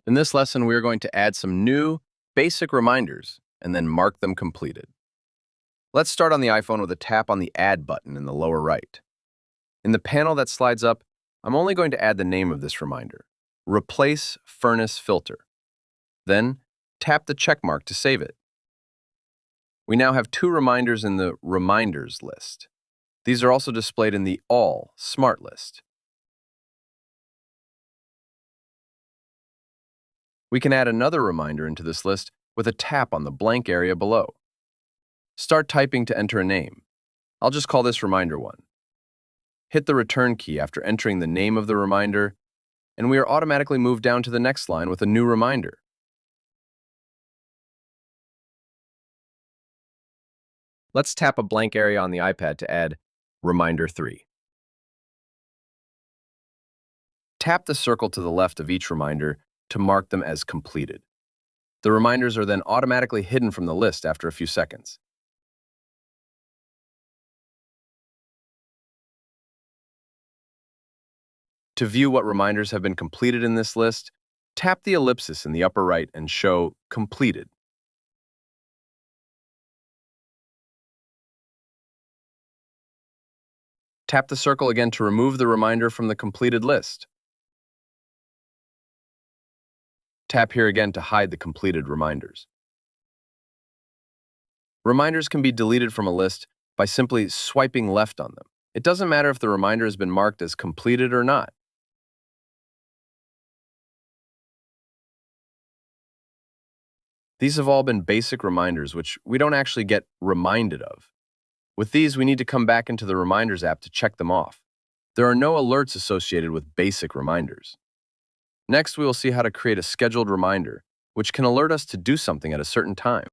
In this lesson, we are going to add some new, basic reminders and then mark them completed. Let's start on the iPhone with a tap on the Add button in the lower right. In the panel that slides up, I'm only going to add the name of this reminder, Replace Furnace Filter. Then, tap the check mark to save it. We now have two reminders in the Reminders list. These are also displayed in the All Smart list. We can add another reminder into this list with a tap on the blank area below. Start typing to enter a name. I'll just call this Reminder 1. Hit the Return key after entering the name of the reminder, and we are automatically moved down to the next line with a new reminder. Let's tap a blank area on the iPad to add Reminder 3. Tap the circle to the left of each reminder to mark them as completed. The reminders are then automatically hidden from the list after a few seconds. To view what reminders have been completed in this list, tap the ellipsis in the upper right and show Completed. Tap the circle again to remove the reminder from the completed list. Tap here again to hide the completed reminders. Reminders can be deleted from a list by simply swiping left on them. It doesn't matter if the reminder has been marked as completed or not. These have all been basic reminders which we don't actually get reminded of. With these, we need to come back into the Reminders app to check them off. There are no alerts associated with basic reminders. Next, we will see how to create a scheduled reminder, which can alert us to do something at a certain time.